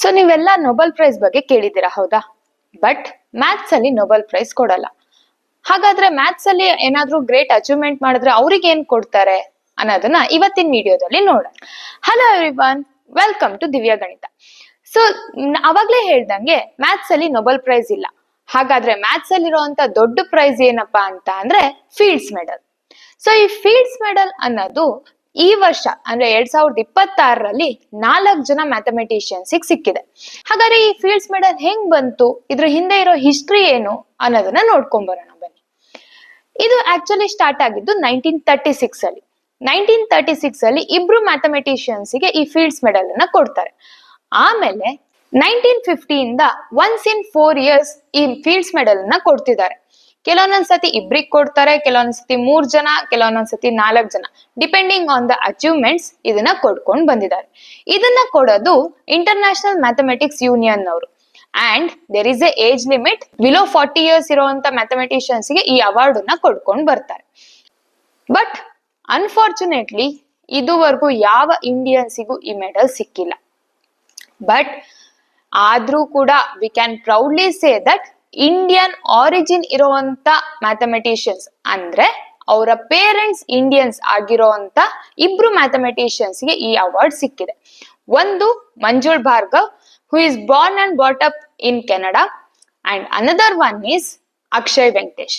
So ನೀವೆಲ್ಲ Nobel prize ಬಗ್ಗೆ ಕೇಳಿದ್ದೀರಾ, ಹೌದಾ? ಬಟ್ ಮ್ಯಾಥ್ಸ್ ಅಲ್ಲಿ ನೊಬೆಲ್ ಪ್ರೈಸ್ ಕೊಡಲ್ಲ. ಹಾಗಾದ್ರೆ ಮ್ಯಾಥ್ಸ್ ಅಲ್ಲಿ ಏನಾದ್ರೂ ಗ್ರೇಟ್ ಅಚೀವ್ಮೆಂಟ್ ಮಾಡಿದ್ರೆ ಅವ್ರಿಗೆ ಏನ್ ಕೊಡ್ತಾರೆ ಅನ್ನೋದನ್ನ ಇವತ್ತಿನ ವಿಡಿಯೋದಲ್ಲಿ ನೋಡೋಣ. ಹಲೋ ಎವ್ರಿವನ್, ವೆಲ್ಕಮ್ ಟು ದಿವ್ಯ ಗಣಿತ. ಸೊ ಅವಾಗ್ಲೇ ಹೇಳ್ದಂಗೆ ಮ್ಯಾಥ್ಸ್ ಅಲ್ಲಿ ನೊಬೆಲ್ ಪ್ರೈಸ್ ಇಲ್ಲ. ಹಾಗಾದ್ರೆ ಮ್ಯಾಥ್ಸ್ ಅಲ್ಲಿ ಇರುವಂತ ದೊಡ್ಡ ಪ್ರೈಸ್ ಏನಪ್ಪಾ ಅಂತ ಅಂದ್ರೆ ಫೀಲ್ಡ್ಸ್ ಮೆಡಲ್. ಸೊ ಈ ಫೀಲ್ಡ್ಸ್ ಮೆಡಲ್ ಅನ್ನೋದು ಈ ವರ್ಷ ಅಂದ್ರೆ 2026ರಲ್ಲಿ 4 ಜನ ಮ್ಯಾಥಮೆಟಿಷಿಯನ್ಸ್ ಸಿಕ್ಕಿದೆ. ಹಾಗಾದ್ರೆ ಈ ಫೀಲ್ಡ್ಸ್ ಮೆಡಲ್ ಹೆಂಗ್ ಬಂತು, ಇದ್ರ ಹಿಂದೆ ಇರೋ ಹಿಸ್ಟ್ರಿ ಏನು ಅನ್ನೋದನ್ನ ನೋಡ್ಕೊಂಡ್ ಬರೋಣ ಬನ್ನಿ. ಇದು ಆಕ್ಚುಲಿ ಸ್ಟಾರ್ಟ್ ಆಗಿದ್ದು 1936 ಅಲ್ಲಿ. 1936 ಅಲ್ಲಿ ಇಬ್ರು ಮ್ಯಾಥಮೆಟಿಷಿಯನ್ಸ್ ಗೆ ಈ ಫೀಲ್ಡ್ಸ್ ಮೆಡಲ್ ಅನ್ನ ಕೊಡ್ತಾರೆ. ಆಮೇಲೆ 1950 ಇಂದ ಒನ್ಸ್ ಇನ್ 4 years ಈ ಫೀಲ್ಡ್ಸ್ ಮೆಡಲ್ ಅನ್ನ ಕೊಡ್ತಿದ್ದಾರೆ. ಕೆಲವೊಂದ್ಸತಿ ಇಬ್ರಿಗೆ ಕೊಡ್ತಾರೆ, ಕೆಲವೊಂದ್ಸತಿ 3 ಜನ, ಕೆಲವೊಂದ್ಸತಿ 4 ಜನ, ಡಿಪೆಂಡಿಂಗ್ ಆನ್ ದ ಅಚೀವ್ಮೆಂಟ್ಸ್ ಇದನ್ನ ಕೊಡ್ಕೊಂಡು ಬಂದಿದ್ದಾರೆ. ಇದನ್ನ ಕೊಡೋದು ಇಂಟರ್ನ್ಯಾಷನಲ್ ಮ್ಯಾಥಮೆಟಿಕ್ಸ್ ಯೂನಿಯನ್ ಅವರು. And there is a age limit, below 40 years ಇರುವಂತ ಮ್ಯಾಥಮೆಟಿಷಿಯನ್ಸ್ ಗೆ ಈ ಅವಾರ್ಡ್ ಅನ್ನ ಕೊಡ್ಕೊಂಡು ಬರ್ತಾರೆ. ಬಟ್ ಅನ್ಫಾರ್ಚುನೇಟ್ಲಿ ಇದುವರೆಗೂ ಯಾವ ಇಂಡಿಯನ್ಸಿಗೂ ಈ ಮೆಡಲ್ ಸಿಕ್ಕಿಲ್ಲ. ಬಟ್ ಆದ್ರೂ ಕೂಡ we can proudly say that Indian origin ಇರುವಂತ ಮ್ಯಾಥಮೆಟಿಷಿಯನ್ಸ್ ಅಂದ್ರೆ ಅವರ ಪೇರೆಂಟ್ಸ್ ಇಂಡಿಯನ್ಸ್ ಆಗಿರೋಂತ ಇಬ್ರು ಮ್ಯಾಥಮೆಟಿಷಿಯನ್ಸ್ ಗೆ ಈ ಅವಾರ್ಡ್ ಸಿಕ್ಕಿದೆ. ಒಂದು Manjul Bhargav, who is born and brought up in Canada, and another one is Akshay Venkatesh.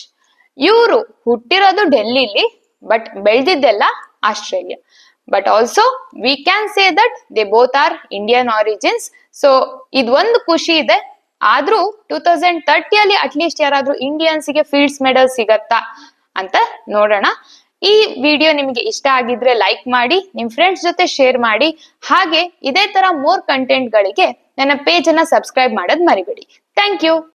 ಇವರು ಹುಟ್ಟಿರೋದು ಡೆಲ್ಲಿಲಿ, ಬಟ್ ಬೆಳೆದಿದ್ದೆಲ್ಲ Australia. But also we can say that they both are Indian origins. So ಇದೊಂದು ಖುಷಿ ಇದೆ. ಆದ್ರೂ 2030 ಅಲ್ಲಿ ಅಟ್ಲೀಸ್ಟ್ ಯಾರಾದ್ರೂ ಇಂಡಿಯನ್ಸ್ ಗೆ ಫೀಲ್ಡ್ಸ್ ಮೆಡಲ್ ಸಿಗತ್ತಾ ಅಂತ ನೋಡೋಣ. ಈ ವಿಡಿಯೋ ನಿಮಗೆ ಇಷ್ಟ ಆಗಿದ್ರೆ ಲೈಕ್ ಮಾಡಿ, ನಿಮ್ ಫ್ರೆಂಡ್ಸ್ ಜೊತೆ ಶೇರ್ ಮಾಡಿ, ಹಾಗೆ ಇದೇ ತರ ಮೋರ್ ಕಂಟೆಂಟ್ ಗಳಿಗೆ ನನ್ನ ಪೇಜ್ ಅನ್ನ ಸಬ್ಸ್ಕ್ರೈಬ್ ಮಾಡೋದ್ ಮರಿಬೇಡಿ. Thank you.